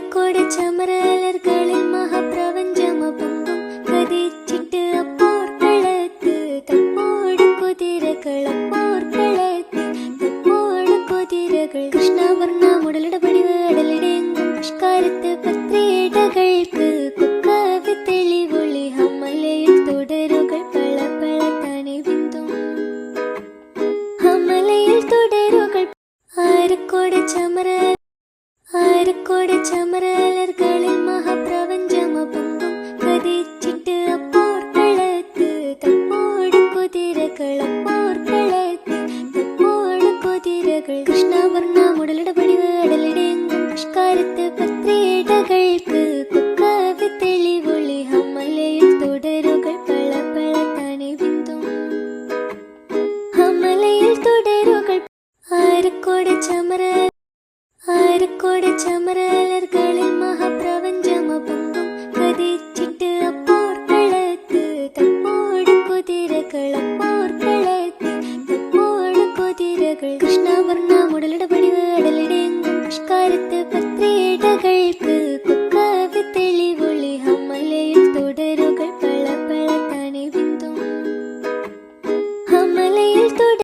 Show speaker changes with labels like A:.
A: ആരക്കോട് ചമരലർകളിൽ മഹാപ്രപഞ്ചമപൊങ്കും കതിച്ചിട്ട് അപ്പോർക്കളത്ത് തപ്പോട് കുതിരകളപ്പോർക്കളത്ത് തപ്പോട് കുതിരകൾ കൃഷ്ണവർണ്ണ മുടലിട പടിവ് അടലിടെങ്കും പുഷ്കാരത്ത് പത്രിയിടകൾക്ക് കുക്കവി തെളിവൊളി ഹമലയിൽ തുടരുകൾ പള പള തനി ബിന്ദും ഹമലയിൽ തുടരുകൾ ആരക്കോട് ചമരലർകളിൽ മഹാപ്രപഞ്ചമപൊങ്കും കതിച്ചിട്ട് അപ്പോർക്കളത്ത് തപ്പോട് കുതിരകളപ്പോർക്കളത്ത് തപ്പോട് കുതിരകൾ കൃഷ്ണവർണ്ണ മുടലിട പടിവ് അടലിടെങ്കും പുഷ്കാരത്ത് പത്രിയിടകൾക്ക് കുക്കവി തെളിവൊളി ഹമലയിൽ തുടരുകൾ പള പള തനി ബിന്ദും ഹമലയിൽ തുടരുകൾ ആരക്കോട് ചമര